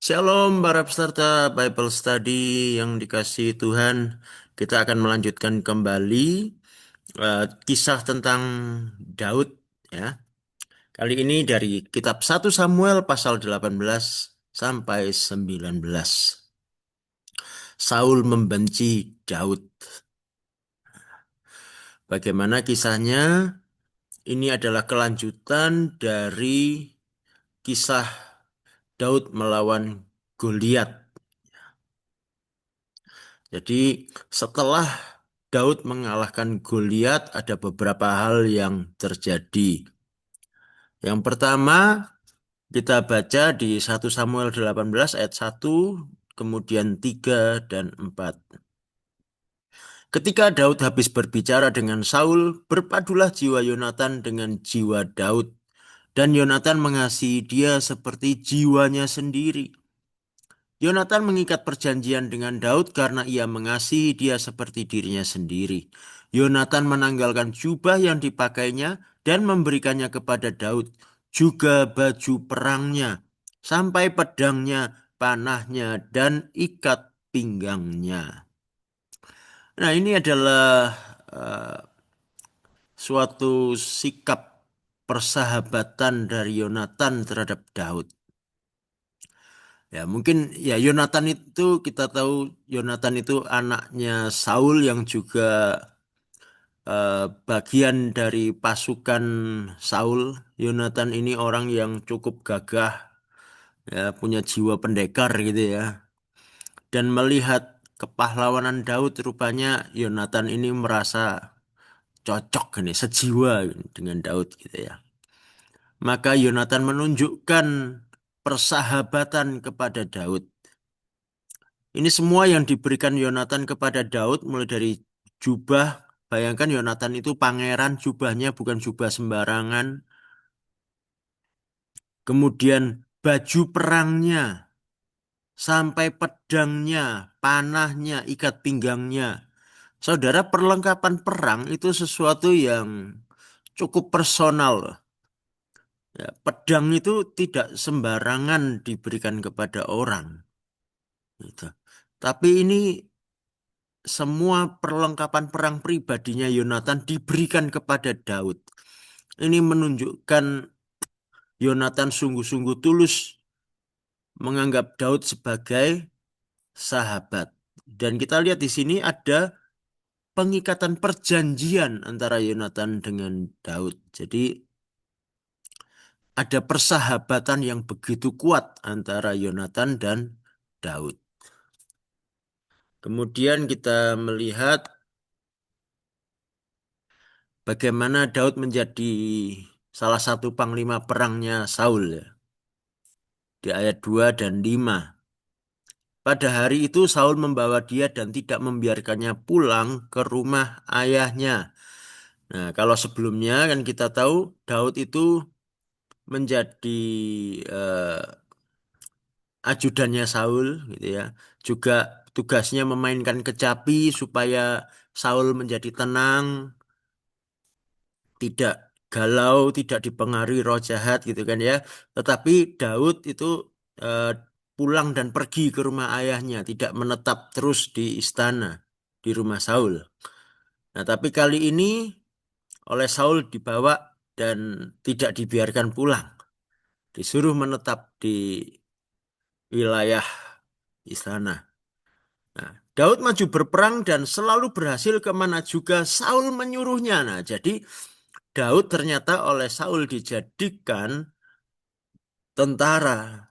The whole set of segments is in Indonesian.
Shalom para peserta Bible Study yang dikasihi Tuhan. Kita akan melanjutkan kembali kisah tentang Daud ya. Kali ini dari kitab 1 Samuel pasal 18 sampai 19. Saul membenci Daud. Bagaimana kisahnya? Ini adalah kelanjutan dari kisah Daud melawan Goliat. Jadi setelah Daud mengalahkan Goliat, ada beberapa hal yang terjadi. Yang pertama, kita baca di 1 Samuel 18 ayat 1, kemudian 3 dan 4. Ketika Daud habis berbicara dengan Saul, berpadulah jiwa Yonatan dengan jiwa Daud, dan Yonatan mengasihi dia seperti jiwanya sendiri. Yonatan mengikat perjanjian dengan Daud karena ia mengasihi dia seperti dirinya sendiri. Yonatan menanggalkan jubah yang dipakainya dan memberikannya kepada Daud, juga baju perangnya, sampai pedangnya, panahnya, dan ikat pinggangnya. Nah, ini adalah eh, suatu sikap persahabatan dari Yonatan terhadap Daud. Ya, mungkin ya Yonatan itu kita tahu Yonatan itu anaknya Saul yang juga bagian dari pasukan Saul. Yonatan ini orang yang cukup gagah, ya, punya jiwa pendekar gitu ya. Dan melihat kepahlawanan Daud, rupanya Yonatan ini merasa cocok ini, sejiwa dengan Daud gitu ya. Maka Yonatan menunjukkan persahabatan kepada Daud. Ini semua yang diberikan Yonatan kepada Daud mulai dari jubah. Bayangkan Yonatan itu pangeran, jubahnya bukan jubah sembarangan. Kemudian baju perangnya, sampai pedangnya, panahnya, ikat pinggangnya. Saudara, perlengkapan perang itu sesuatu yang cukup personal. Ya, pedang itu tidak sembarangan diberikan kepada orang. Gitu. Tapi ini semua perlengkapan perang pribadinya Yonatan diberikan kepada Daud. Ini menunjukkan Yonatan sungguh-sungguh tulus menganggap Daud sebagai sahabat. Dan kita lihat di sini ada pengikatan perjanjian antara Yonatan dengan Daud. Jadi ada persahabatan yang begitu kuat antara Yonatan dan Daud. Kemudian kita melihat bagaimana Daud menjadi salah satu panglima perangnya Saul ya, di ayat 2 dan 5. Pada hari itu Saul membawa dia dan tidak membiarkannya pulang ke rumah ayahnya. Nah, kalau sebelumnya kan kita tahu Daud itu menjadi eh, ajudannya Saul gitu ya. Juga tugasnya memainkan kecapi supaya Saul menjadi tenang, tidak galau, tidak dipengaruhi roh jahat gitu kan ya. Tetapi Daud itu eh, pulang dan pergi ke rumah ayahnya, tidak menetap terus di istana, di rumah Saul. Nah, tapi kali ini oleh Saul dibawa dan tidak dibiarkan pulang. Disuruh menetap di wilayah istana. Nah, Daud maju berperang dan selalu berhasil kemana juga Saul menyuruhnya. Nah, jadi Daud ternyata oleh Saul dijadikan tentara,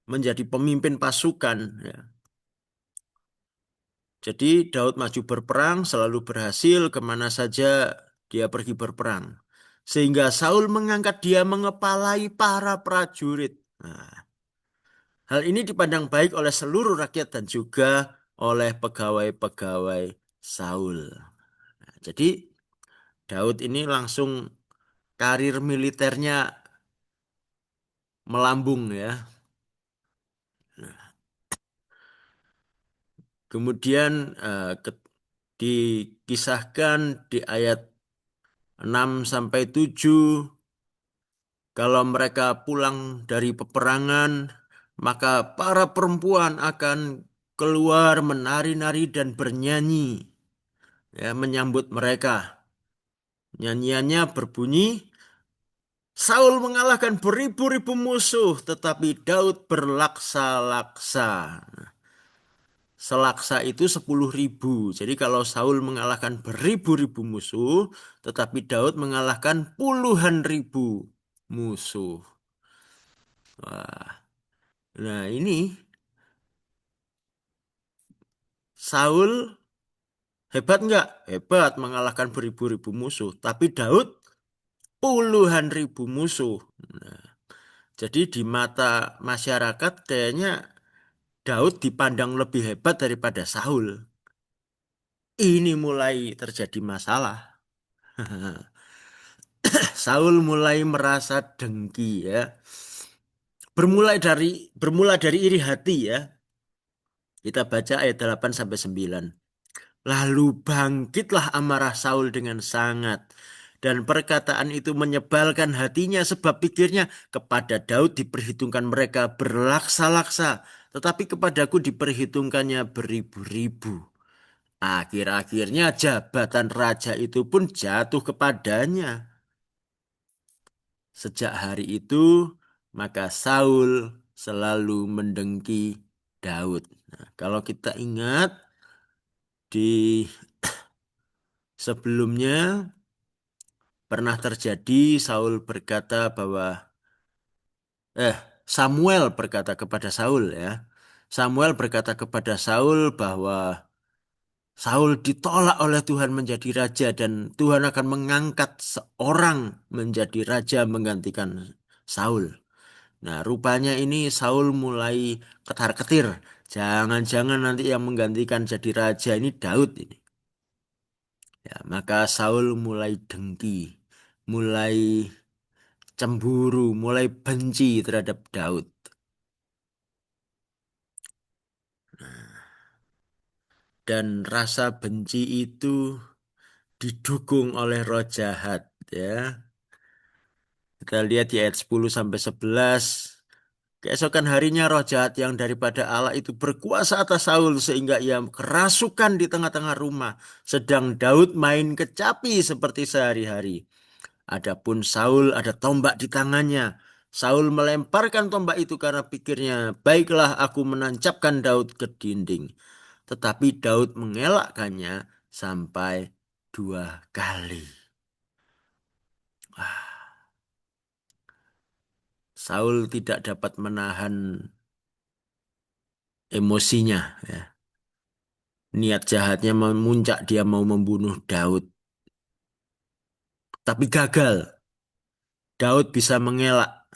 menjadi pemimpin pasukan. Ya. Jadi Daud maju berperang, selalu berhasil kemana saja dia pergi berperang. Sehingga Saul mengangkat dia mengepalai para prajurit. Nah, hal ini dipandang baik oleh seluruh rakyat dan juga oleh pegawai-pegawai Saul. Nah, jadi Daud ini langsung karir militernya melambung ya. Kemudian dikisahkan di ayat 6 sampai 7 kalau mereka pulang dari peperangan maka para perempuan akan keluar menari-nari dan bernyanyi, ya, menyambut mereka. Nyanyiannya berbunyi, Saul mengalahkan beribu-ribu musuh, tetapi Daud berlaksa-laksa. Selaksa itu 10.000. Jadi kalau Saul mengalahkan beribu-ribu musuh, tetapi Daud mengalahkan puluhan ribu musuh. Wah, nah ini Saul hebat nggak? Hebat mengalahkan beribu-ribu musuh. Tapi Daud puluhan ribu musuh. Nah, jadi di mata masyarakat kayaknya Daud dipandang lebih hebat daripada Saul. Ini mulai terjadi masalah. Saul mulai merasa dengki ya. Bermula dari iri hati ya. Kita baca ayat 8 sampai 9. Lalu bangkitlah amarah Saul dengan sangat. Dan perkataan itu menyebalkan hatinya sebab pikirnya kepada Daud diperhitungkan mereka berlaksa-laksa. Tetapi kepadaku diperhitungkannya beribu-ribu. Akhir-akhirnya jabatan raja itu pun jatuh kepadanya. Sejak hari itu, maka Saul selalu mendengki Daud. Nah, kalau kita ingat di sebelumnya pernah terjadi Saul berkata bahwa eh Samuel berkata kepada Saul ya. Samuel berkata kepada Saul bahwa Saul ditolak oleh Tuhan menjadi raja dan Tuhan akan mengangkat seorang menjadi raja menggantikan Saul. Nah, rupanya ini Saul mulai ketar-ketir. Jangan-jangan nanti yang menggantikan jadi raja ini Daud ini. Ya, maka Saul mulai dengki, mulai cemburu, mulai benci terhadap Daud. Dan rasa benci itu didukung oleh roh jahat, ya. Kita lihat di ayat 10 sampai 11. Keesokan harinya roh jahat yang daripada Allah itu berkuasa atas Saul sehingga ia kerasukan di tengah-tengah rumah. Sedang Daud main kecapi seperti sehari-hari. Adapun Saul ada tombak di tangannya. Saul melemparkan tombak itu karena pikirnya, baiklah aku menancapkan Daud ke dinding. Tetapi Daud mengelakkannya sampai 2 kali. Wah, Saul tidak dapat menahan emosinya, ya. Niat jahatnya memuncak, dia mau membunuh Daud. Tapi gagal. Daud bisa mengelak.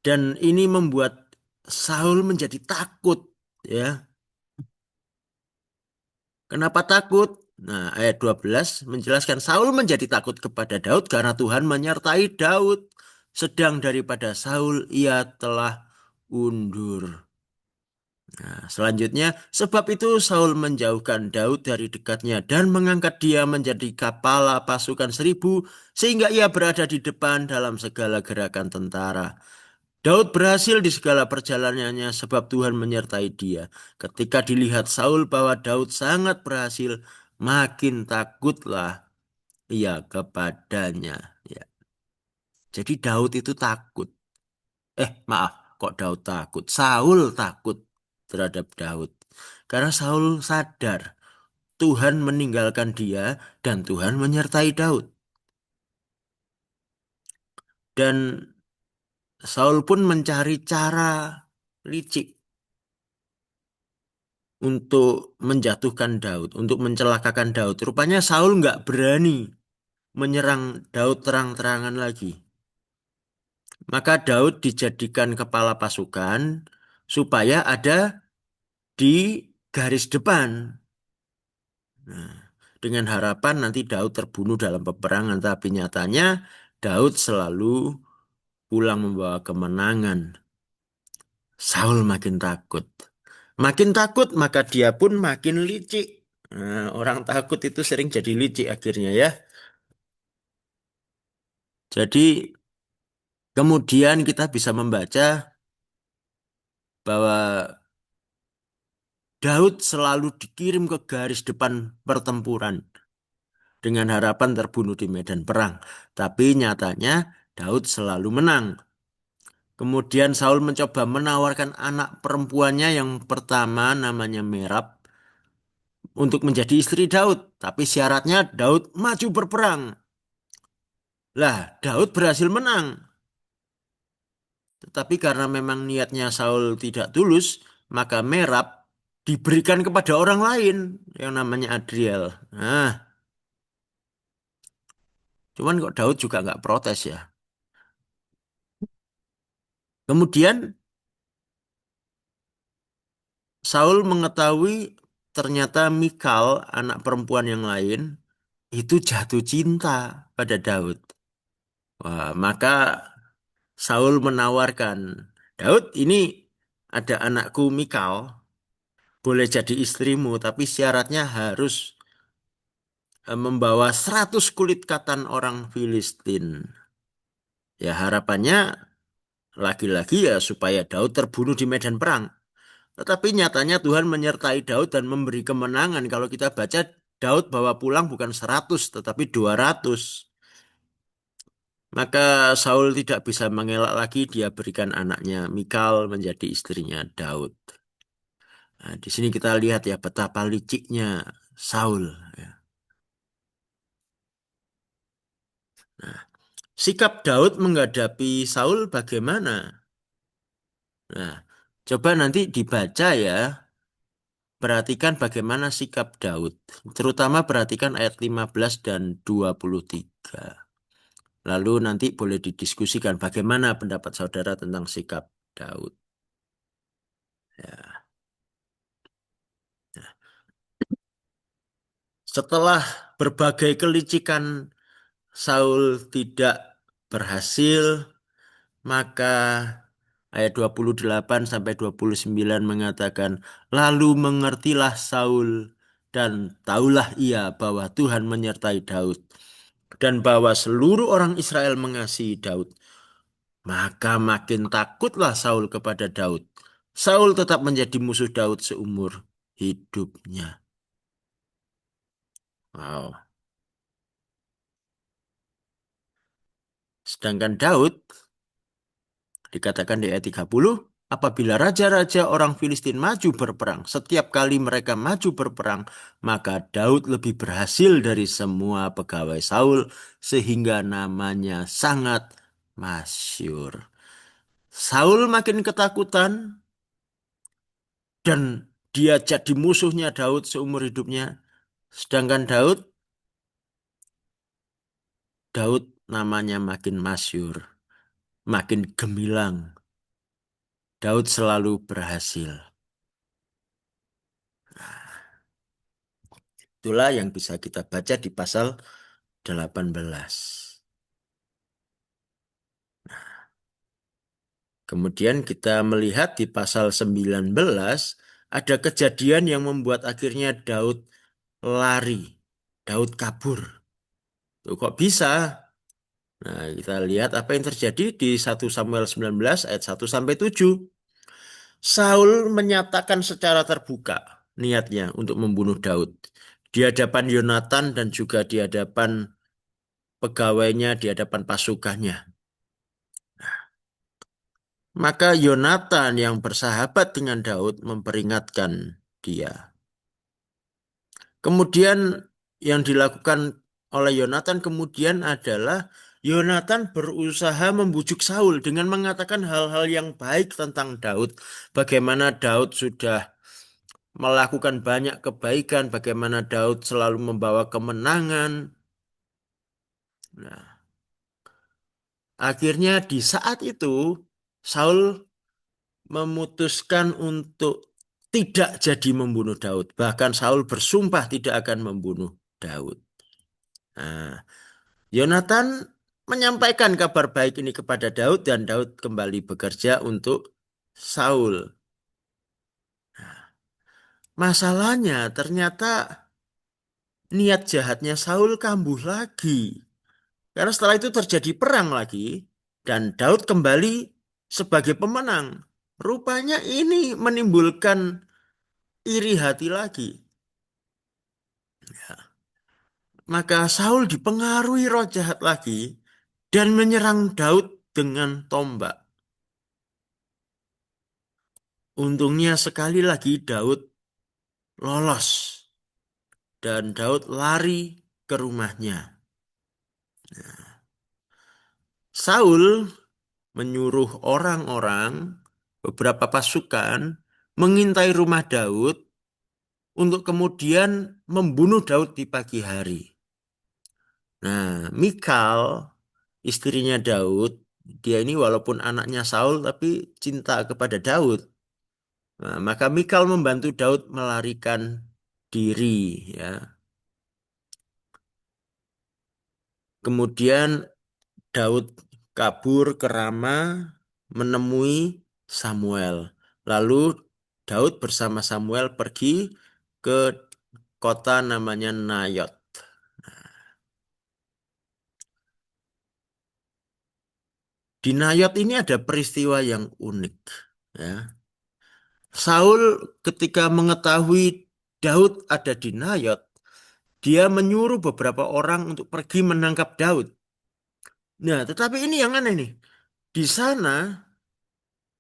Dan ini membuat Saul menjadi takut, ya. Kenapa takut? Nah, ayat 12 menjelaskan Saul menjadi takut kepada Daud karena Tuhan menyertai Daud. Sedang daripada Saul ia telah undur. Nah, selanjutnya, sebab itu Saul menjauhkan Daud dari dekatnya dan mengangkat dia menjadi kepala pasukan 1.000 sehingga ia berada di depan dalam segala gerakan tentara. Daud berhasil di segala perjalanannya sebab Tuhan menyertai dia. Ketika dilihat Saul bahwa Daud sangat berhasil, makin takutlah ia kepadanya. Ya. Jadi Daud itu takut. Maaf, kok Daud takut? Saul takut terhadap Daud. Karena Saul sadar Tuhan meninggalkan dia dan Tuhan menyertai Daud. Dan Saul pun mencari cara licik untuk menjatuhkan Daud, untuk mencelakakan Daud. Rupanya Saul nggak berani menyerang Daud terang-terangan lagi. Maka Daud dijadikan kepala pasukan supaya ada di garis depan. Nah, dengan harapan nanti Daud terbunuh dalam peperangan, tapi nyatanya Daud selalu pulang membawa kemenangan. Saul makin takut. Makin takut, maka dia pun makin licik. Nah, orang takut itu sering jadi licik akhirnya ya. Jadi kemudian kita bisa membaca bahwa Daud selalu dikirim ke garis depan pertempuran dengan harapan terbunuh di medan perang. Tapi nyatanya Daud selalu menang. Kemudian Saul mencoba menawarkan anak perempuannya yang pertama namanya Merab untuk menjadi istri Daud. Tapi syaratnya Daud maju berperang. Lah, Daud berhasil menang. Tetapi karena memang niatnya Saul tidak tulus, maka Merab diberikan kepada orang lain yang namanya Adriel. Nah, cuman kok Daud juga nggak protes ya. Kemudian Saul mengetahui ternyata Mikal, anak perempuan yang lain, itu jatuh cinta pada Daud. Wah, maka Saul menawarkan, Daud ini ada anakku Mikal, boleh jadi istrimu, tapi syaratnya harus membawa 100 kulit katan orang Filistin. Ya harapannya lagi-lagi ya supaya Daud terbunuh di medan perang. Tetapi nyatanya Tuhan menyertai Daud dan memberi kemenangan. Kalau kita baca Daud bawa pulang bukan 100 tetapi 200. Maka Saul tidak bisa mengelak lagi, dia berikan anaknya Mikal menjadi istrinya Daud. Nah, di sini kita lihat ya betapa liciknya Saul. Ya. Nah, sikap Daud menghadapi Saul bagaimana? Nah, coba nanti dibaca ya. Perhatikan bagaimana sikap Daud. Terutama perhatikan ayat 15 dan 23. Lalu nanti boleh didiskusikan bagaimana pendapat saudara tentang sikap Daud. Ya. Setelah berbagai kelicikan Saul tidak berhasil, maka ayat 28 sampai 29 mengatakan, lalu mengertilah Saul dan tahulah ia bahwa Tuhan menyertai Daud dan bahwa seluruh orang Israel mengasihi Daud. Maka makin takutlah Saul kepada Daud. Saul tetap menjadi musuh Daud seumur hidupnya. Wow. Sedangkan Daud dikatakan di ayat 30, apabila raja-raja orang Filistin maju berperang, setiap kali mereka maju berperang, maka Daud lebih berhasil dari semua pegawai Saul, sehingga namanya sangat masyhur. Saul makin ketakutan, dan dia jadi musuhnya Daud seumur hidupnya. Sedangkan Daud namanya makin masyhur, makin gemilang. Daud selalu berhasil. Itulah yang bisa kita baca di pasal 18. Kemudian kita melihat di pasal 19 ada kejadian yang membuat akhirnya Daud lari. Daud kabur. Tuh, kok bisa? Nah, kita lihat apa yang terjadi di 1 Samuel 19 ayat 1 sampai 7. Saul menyatakan secara terbuka niatnya untuk membunuh Daud di hadapan Yonatan dan juga di hadapan pegawainya, di hadapan pasukannya. Maka Yonatan yang bersahabat dengan Daud memperingatkan dia. Kemudian yang dilakukan oleh Yonatan kemudian adalah Yonatan berusaha membujuk Saul dengan mengatakan hal-hal yang baik tentang Daud. Bagaimana Daud sudah melakukan banyak kebaikan, bagaimana Daud selalu membawa kemenangan. Nah, akhirnya di saat itu Saul memutuskan untuk tidak jadi membunuh Daud. Bahkan Saul bersumpah tidak akan membunuh Daud. Nah, Yonatan menyampaikan kabar baik ini kepada Daud dan Daud kembali bekerja untuk Saul. Masalahnya ternyata niat jahatnya Saul kambuh lagi. Karena setelah itu terjadi perang lagi dan Daud kembali sebagai pemenang. Rupanya ini menimbulkan iri hati lagi. Maka Saul dipengaruhi roh jahat lagi dan menyerang Daud dengan tombak. Untungnya sekali lagi Daud lolos dan Daud lari ke rumahnya. Saul menyuruh orang-orang, beberapa pasukan, mengintai rumah Daud untuk kemudian membunuh Daud di pagi hari. Nah, Mikal, istrinya Daud, dia ini walaupun anaknya Saul tapi cinta kepada Daud. Nah, maka Mikal membantu Daud melarikan diri, ya. Kemudian Daud kabur ke Rama menemui Samuel. Lalu Daud bersama Samuel pergi ke kota namanya Nayot. Di Nayot ini ada peristiwa yang unik, ya. Saul ketika mengetahui Daud ada di Nayot, dia menyuruh beberapa orang untuk pergi menangkap Daud. Nah, tetapi ini yang aneh nih. Di sana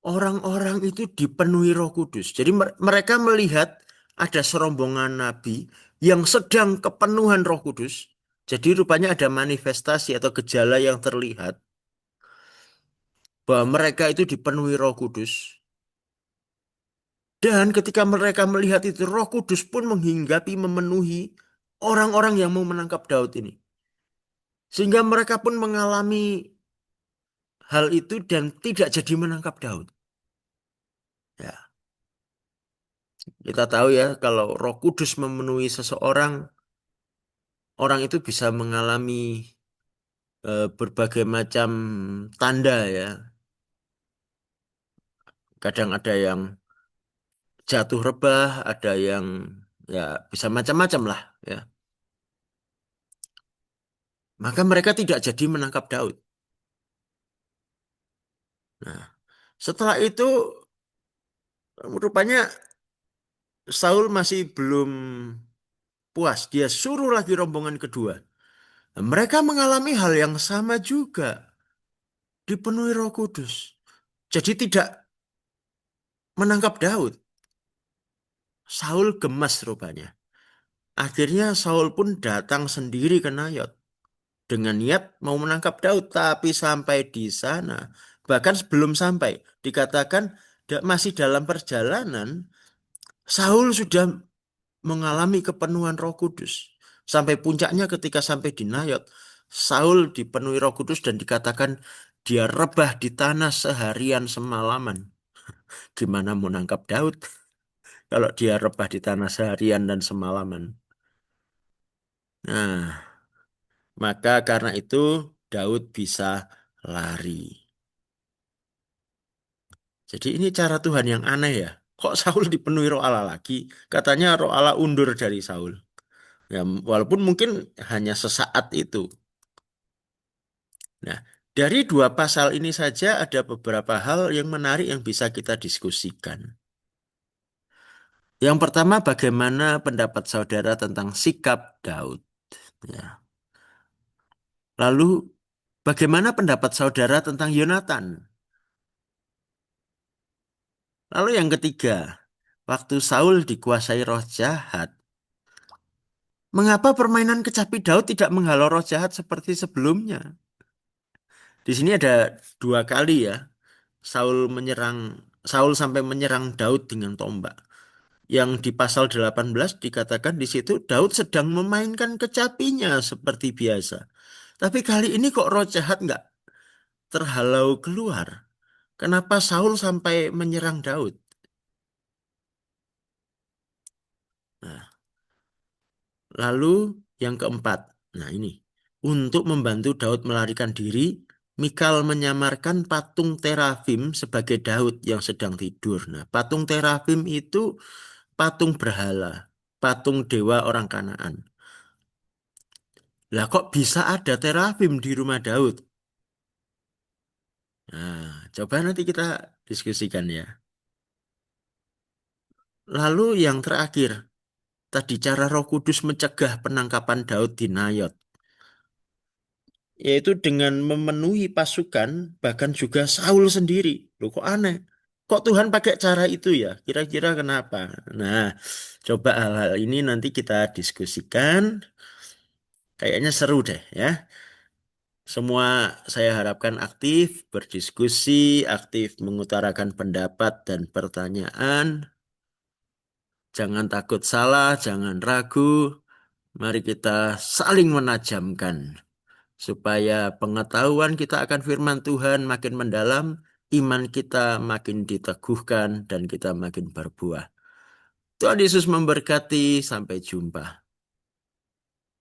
orang-orang itu dipenuhi Roh Kudus. Jadi mereka melihat ada serombongan nabi yang sedang kepenuhan Roh Kudus. Jadi rupanya ada manifestasi atau gejala yang terlihat bahwa mereka itu dipenuhi Roh Kudus. Dan ketika mereka melihat itu, Roh Kudus pun menghinggapi, memenuhi orang-orang yang mau menangkap Daud ini. Sehingga mereka pun mengalami hal itu dan tidak jadi menangkap Daud. Ya, kita tahu ya, kalau Roh Kudus memenuhi seseorang, orang itu bisa mengalami berbagai macam tanda ya. Kadang ada yang jatuh rebah, ada yang ya bisa macam-macam lah ya. Maka mereka tidak jadi menangkap Daud. Nah, setelah itu rupanya Saul masih belum puas. Dia suruh lagi rombongan kedua. Nah, mereka mengalami hal yang sama juga, dipenuhi Roh Kudus. Jadi tidak menangkap Daud. Saul gemas rupanya. Akhirnya Saul pun datang sendiri ke Nayot dengan niat mau menangkap Daud, tapi sampai di sana, bahkan sebelum sampai, dikatakan masih dalam perjalanan, Saul sudah mengalami kepenuhan Roh Kudus. Sampai puncaknya ketika sampai di Nayot, Saul dipenuhi Roh Kudus dan dikatakan dia rebah di tanah seharian semalaman. Gimana mau nangkap Daud kalau dia rebah di tanah seharian dan semalaman? Nah, maka karena itu Daud bisa lari. Jadi ini cara Tuhan yang aneh ya. Kok Saul dipenuhi roh Allah lagi? Katanya roh Allah undur dari Saul. Ya, walaupun mungkin hanya sesaat itu. Nah, dari dua pasal ini saja ada beberapa hal yang menarik yang bisa kita diskusikan. Yang pertama, bagaimana pendapat saudara tentang sikap Daud? Ya. Lalu, bagaimana pendapat saudara tentang Yonatan? Lalu yang ketiga, waktu Saul dikuasai roh jahat, mengapa permainan kecapi Daud tidak menghalau roh jahat seperti sebelumnya? Di sini ada dua kali ya, Saul menyerang, Saul sampai menyerang Daud dengan tombak. Yang di pasal 18 dikatakan di situ Daud sedang memainkan kecapinya seperti biasa. Tapi kali ini kok roh jahat nggak terhalau keluar? Kenapa Saul sampai menyerang Daud? Nah, lalu yang keempat, nah ini, untuk membantu Daud melarikan diri, Mikal menyamarkan patung terafim sebagai Daud yang sedang tidur. Nah, patung terafim itu patung berhala, patung dewa orang Kanaan. Lah kok bisa ada terafim di rumah Daud? Nah, coba nanti kita diskusikan ya. Lalu yang terakhir, tadi cara Roh Kudus mencegah penangkapan Daud di Nayot, yaitu dengan memenuhi pasukan, bahkan juga Saul sendiri. Loh kok aneh? Kok Tuhan pakai cara itu ya? Kira-kira kenapa? Nah, coba hal-hal ini nanti kita diskusikan. Kayaknya seru deh ya. Semua saya harapkan aktif berdiskusi, aktif mengutarakan pendapat dan pertanyaan. Jangan takut salah, jangan ragu. Mari kita saling menajamkan supaya pengetahuan kita akan firman Tuhan makin mendalam, iman kita makin diteguhkan dan kita makin berbuah. Tuhan Yesus memberkati, sampai jumpa.